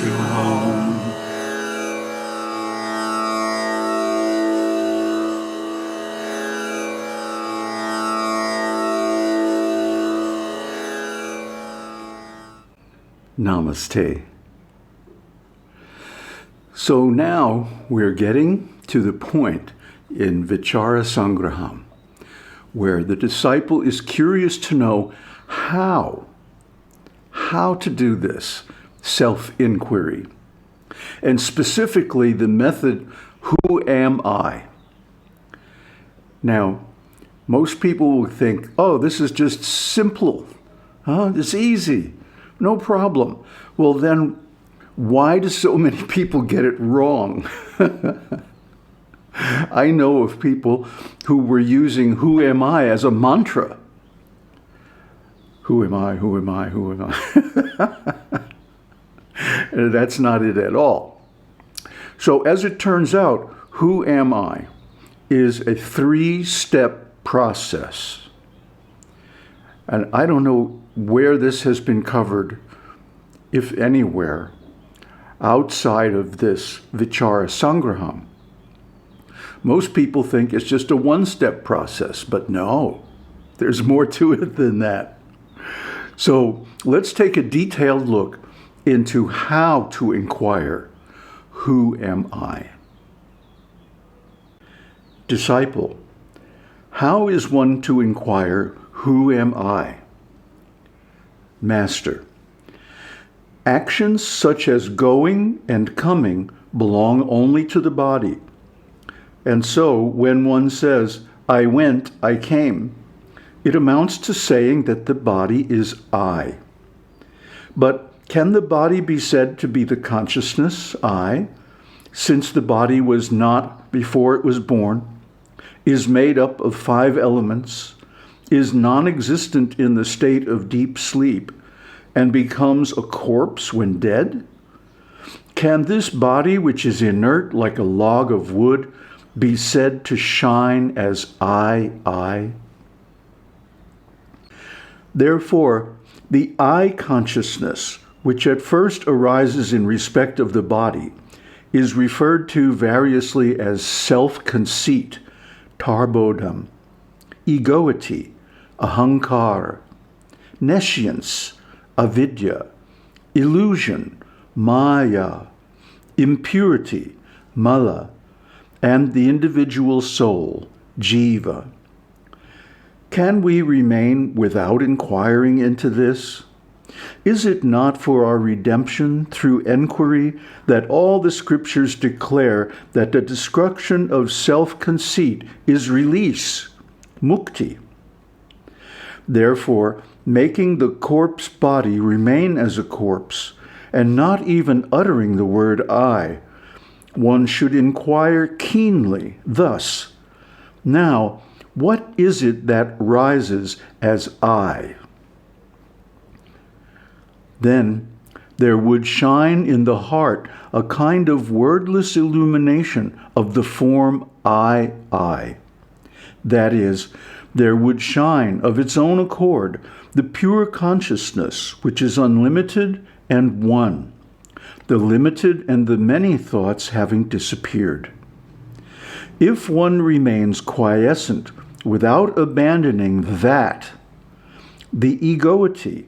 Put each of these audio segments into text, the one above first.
Vichāra-Saṅgraham. Namaste. So now we're getting to the point in Vichāra-Saṅgraham where the disciple is curious to know how to do this self-inquiry, and specifically the method, who am I? Now, most people will think, oh, this is just simple, it's easy. No problem. Well, then why do so many people get it wrong? I know of people who were using who am I as a mantra. Who am I? Who am I? Who am I? That's not it at all. So as it turns out, who am I is a 3-step process. And I don't know where this has been covered, if anywhere, outside of this Vichāra-Saṅgraham. Most people think it's just a 1-step process, but no, there's more to it than that. So let's take a detailed look into how to inquire, who am I? Disciple, how is one to inquire, who am I? Master, actions such as going and coming belong only to the body. And so when one says, I went, I came, it amounts to saying that the body is I. But can the body be said to be the consciousness, I, since the body was not before it was born, is made up of 5 elements, is non-existent in the state of deep sleep, and becomes a corpse when dead? Can this body, which is inert like a log of wood, be said to shine as I? Therefore, the I consciousness, which at first arises in respect of the body, is referred to variously as self-conceit, tarbodham, egoity, ahaṅkāra, nescience, avidya, illusion, māyā, impurity, māyā, and the individual soul, jīva. Can we remain without inquiring into this? Is it not for our redemption through enquiry that all the scriptures declare that the destruction of self-conceit is release, mukti? Therefore, making the corpse body remain as a corpse, and not even uttering the word I, one should inquire keenly, thus, now, what is it that rises as I? Then there would shine in the heart a kind of wordless illumination of the form I. That is, there would shine of its own accord the pure consciousness, which is unlimited and one, the limited and the many thoughts having disappeared. If one remains quiescent without abandoning that, the egoity,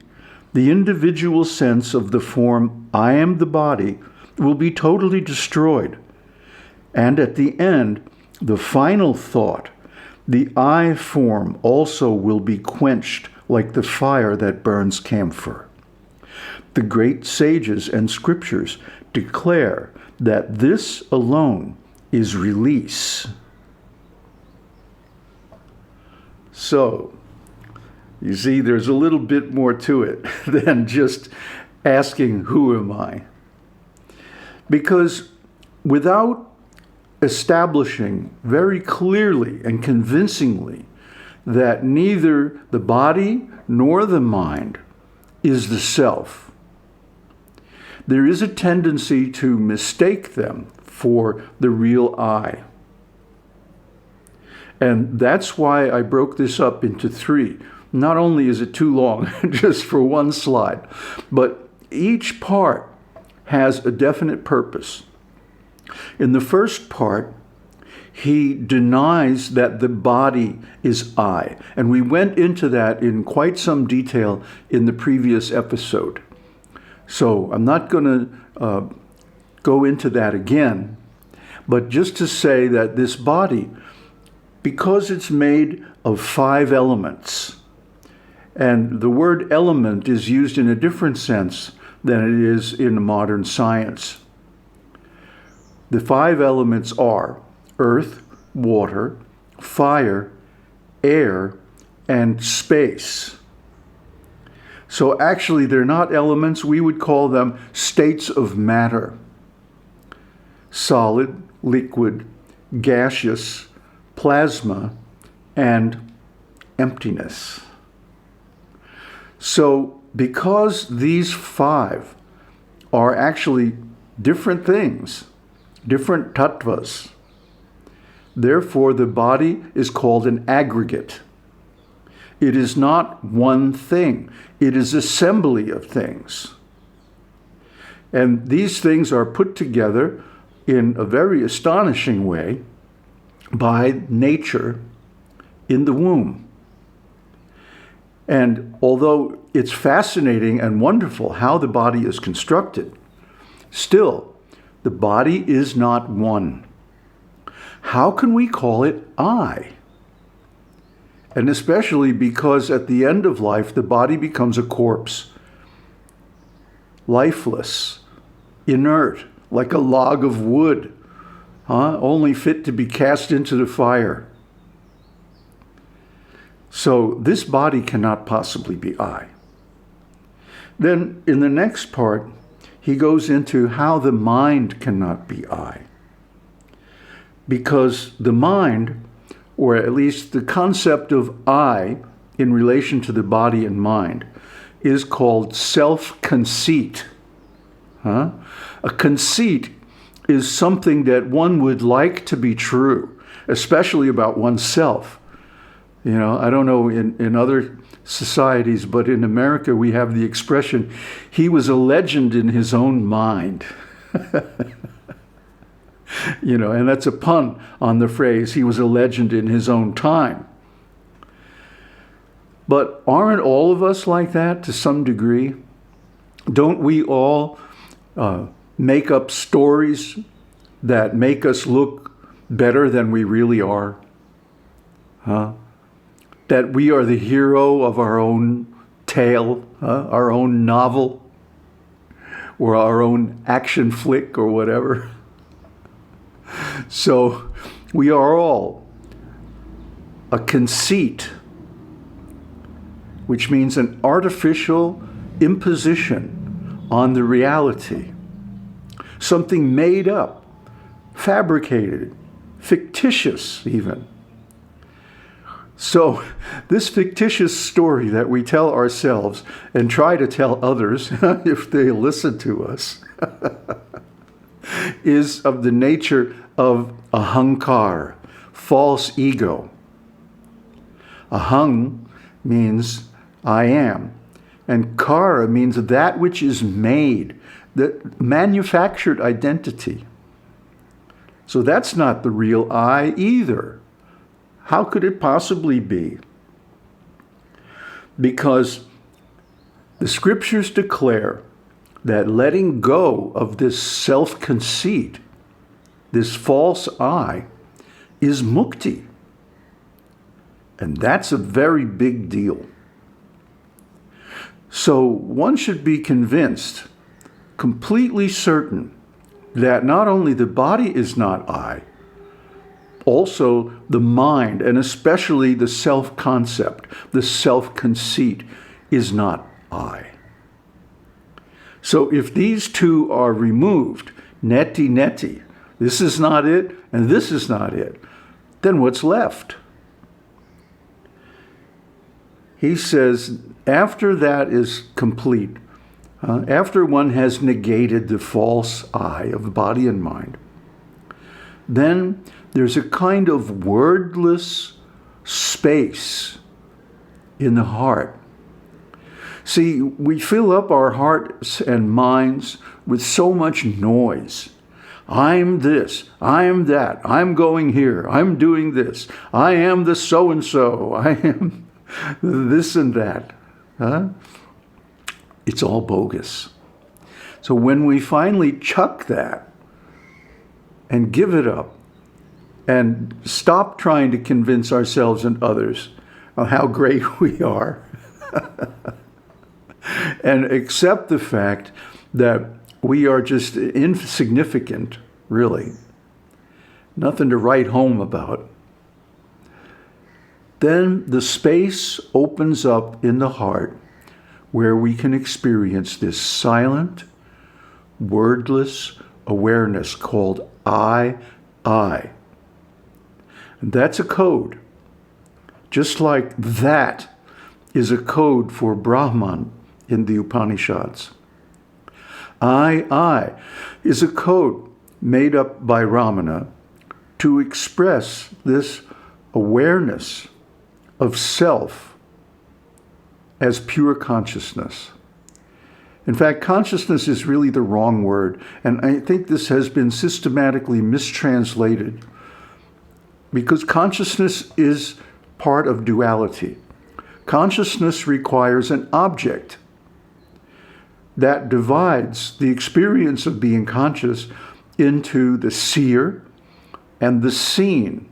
the individual sense of the form I am the body, will be totally destroyed. And at the end, the final thought, the I form, also will be quenched like the fire that burns camphor. The great sages and scriptures declare that this alone is release. So, you see, there's a little bit more to it than just asking, who am I? Because without establishing very clearly and convincingly that neither the body nor the mind is the self, there is a tendency to mistake them for the real I. And that's why I broke this up into 3. Not only is it too long, just for one slide, but each part has a definite purpose. In the first part, he denies that the body is I. And we went into that in quite some detail in the previous episode. So I'm not going to go into that again, but just to say that this body, because it's made of 5 elements, and the word element is used in a different sense than it is in modern science. The 5 elements are earth, water, fire, air, and space. So actually they're not elements, we would call them states of matter. Solid, liquid, gaseous, plasma, and emptiness. So because these 5 are actually different things, different tattvas, therefore the body is called an aggregate. It is not one thing. It is assembly of things. And these things are put together in a very astonishing way by nature in the womb. And although it's fascinating and wonderful how the body is constructed, still, the body is not one. How can we call it I? And especially because at the end of life, the body becomes a corpse, lifeless, inert, like a log of wood, only fit to be cast into the fire. So this body cannot possibly be I. Then in the next part, he goes into how the mind cannot be I. Because the mind, or at least the concept of I in relation to the body and mind, is called self-conceit. A conceit is something that one would like to be true, especially about oneself. You know, I don't know in other societies, but in America we have the expression, he was a legend in his own mind. You know, and that's a pun on the phrase, he was a legend in his own time. But aren't all of us like that to some degree? Don't we all make up stories that make us look better than we really are? That we are the hero of our own tale, our own novel, or our own action flick or whatever. So we are all a conceit, which means an artificial imposition on the reality. Something made up, fabricated, fictitious even. So this fictitious story that we tell ourselves and try to tell others, if they listen to us, is of the nature of ahaṅkāra, false ego. Ahang means I am, and kāra means that which is made, the manufactured identity. So that's not the real I either. How could it possibly be? Because the scriptures declare that letting go of this self-conceit, this false I, is mukti. And that's a very big deal. So one should be convinced, completely certain, that not only the body is not I, also the mind, and especially the self-concept, the self-conceit, is not I. So if these two are removed, neti, this is not it, and this is not it, then what's left? He says, after that is complete, after one has negated the false I of body and mind, then there's a kind of wordless space in the heart. See, we fill up our hearts and minds with so much noise. I'm this, I'm that, I'm going here, I'm doing this, I am the so-and-so, I am this and that. Huh? It's all bogus. So when we finally chuck that and give it up and stop trying to convince ourselves and others of how great we are and accept the fact that we are just insignificant, really, nothing to write home about, then the space opens up in the heart where we can experience this silent, wordless awareness called I. And that's a code. Just like that is a code for Brahman in the Upanishads. I is a code made up by Ramana to express this awareness of self as pure consciousness. In fact, consciousness is really the wrong word, and I think this has been systematically mistranslated because consciousness is part of duality. Consciousness requires an object that divides the experience of being conscious into the seer and the seen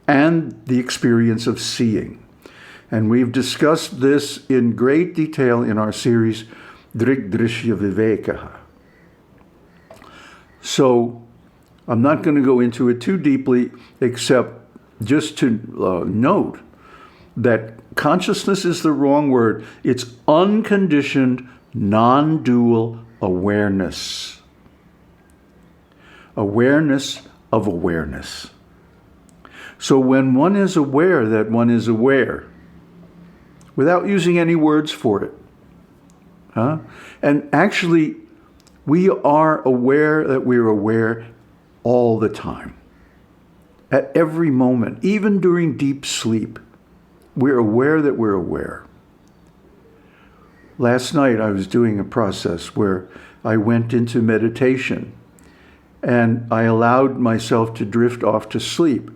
and the experience of seeing. And we've discussed this in great detail in our series, Drik Drishya Vivekaha. So I'm not going to go into it too deeply, except just to note that consciousness is the wrong word. It's unconditioned, non-dual awareness. Awareness of awareness. So when one is aware that one is aware, without using any words for it, and actually, we are aware that we're aware all the time. At every moment, even during deep sleep, we're aware that we're aware. Last night, I was doing a process where I went into meditation and I allowed myself to drift off to sleep.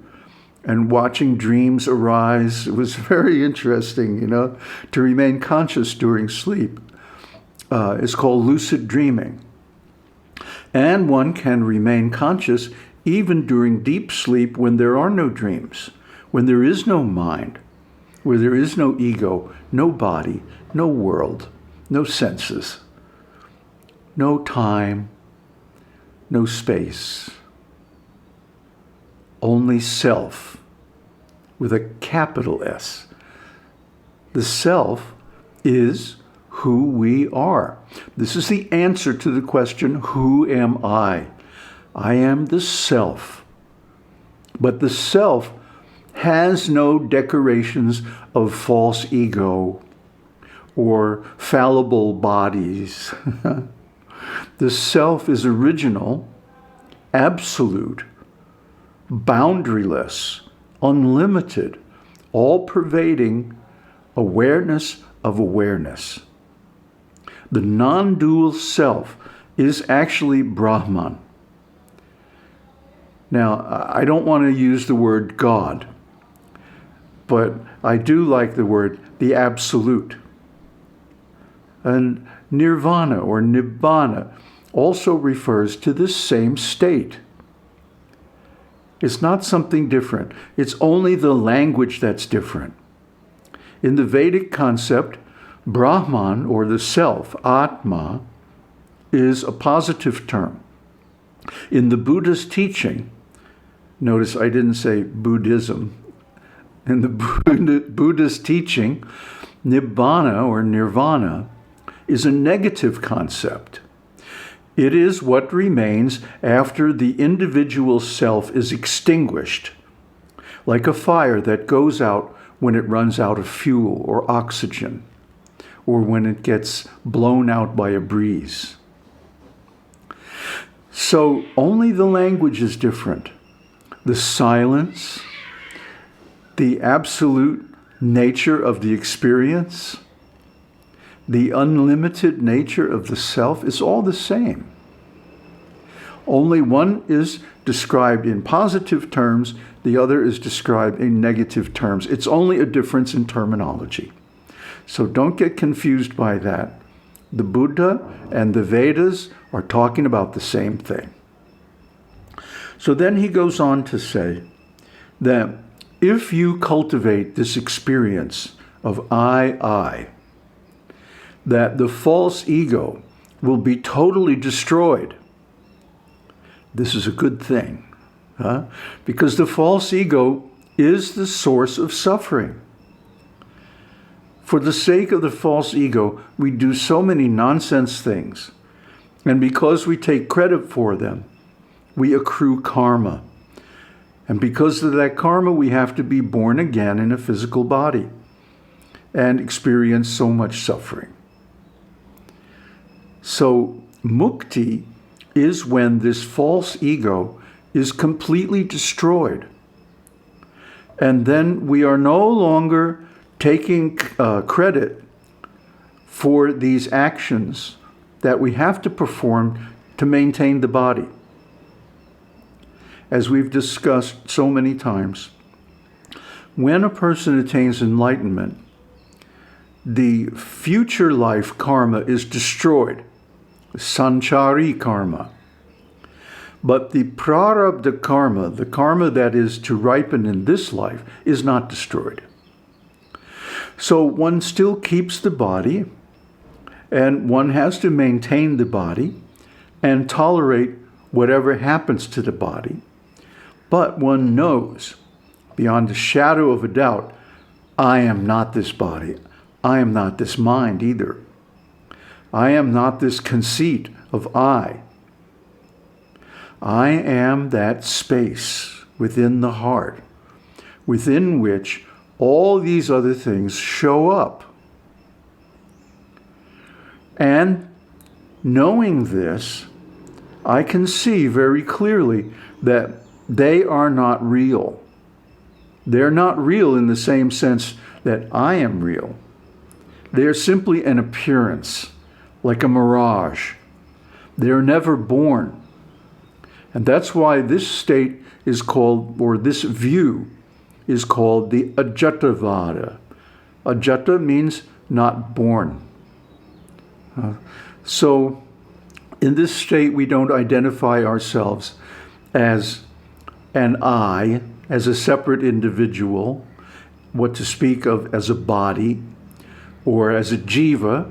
And watching dreams arise, it was very interesting, to remain conscious during sleep. It's called lucid dreaming. And one can remain conscious even during deep sleep when there are no dreams, when there is no mind, where there is no ego, no body, no world, no senses, no time, no space. Only self, with a capital S. The self is who we are. This is the answer to the question, who am I? I am the self. But the self has no decorations of false ego or fallible bodies. The self is original, absolute, boundaryless, unlimited, all-pervading awareness of awareness. The non-dual self is actually Brahman. Now, I don't want to use the word God, but I do like the word the absolute. And Nirvana or Nibbana also refers to this same state. It's not something different. It's only the language that's different. In the Vedic concept, Brahman, or the self, Atma, is a positive term. In the Buddha's teaching, notice I didn't say Buddhism. In the Buddha's teaching, Nibbana, or Nirvana, is a negative concept. It is what remains after the individual self is extinguished, like a fire that goes out when it runs out of fuel or oxygen, or when it gets blown out by a breeze. So only the language is different. The silence, the absolute nature of the experience, the unlimited nature of the self is all the same. Only one is described in positive terms, the other is described in negative terms. It's only a difference in terminology. So don't get confused by that. The Buddha and the Vedas are talking about the same thing. So then he goes on to say that if you cultivate this experience of I, that the false ego will be totally destroyed. This is a good thing, because the false ego is the source of suffering. For the sake of the false ego, we do so many nonsense things. And because we take credit for them, we accrue karma. And because of that karma, we have to be born again in a physical body and experience so much suffering. So mukti is when this false ego is completely destroyed. And then we are no longer taking credit for these actions that we have to perform to maintain the body. As we've discussed so many times, when a person attains enlightenment, the future life karma is destroyed. Sanchari karma. But the prarabdha karma, the karma that is to ripen in this life, is not destroyed. So one still keeps the body, and one has to maintain the body and tolerate whatever happens to the body. But one knows, beyond a shadow of a doubt, I am not this body. I am not this mind either. I am not this conceit of I. I am that space within the heart, within which all these other things show up. And knowing this, I can see very clearly that they are not real. They're not real in the same sense that I am real. They're simply an appearance, like a mirage. They're never born. And that's why this state is called, or this view is called the Ajatavara. Ajata means not born. So in this state, we don't identify ourselves as an I, as a separate individual, what to speak of as a body, or as a jīva,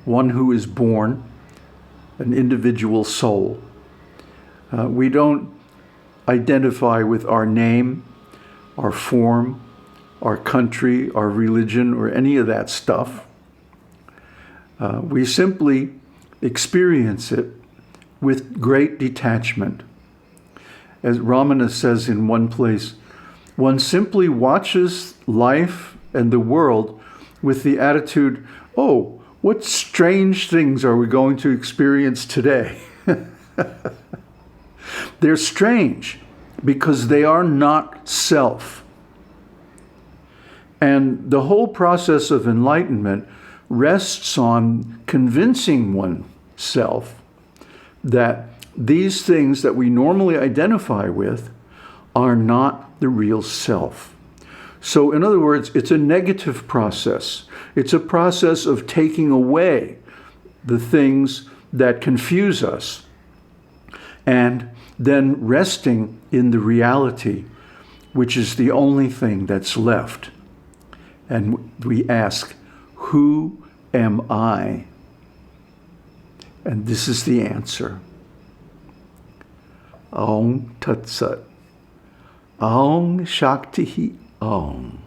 one who is born, an individual soul. We don't identify with our name, our form, our country, our religion, or any of that stuff. We simply experience it with great detachment. As Ramana says in one place, one simply watches life and the world with the attitude, oh, what strange things are we going to experience today? They're strange because they are not self. And the whole process of enlightenment rests on convincing oneself that these things that we normally identify with are not the real self. So in other words, it's a negative process. It's a process of taking away the things that confuse us and then resting in the reality, which is the only thing that's left. And we ask, who am I? And this is the answer. Aum Tat Sat. Aum Shakti Aum.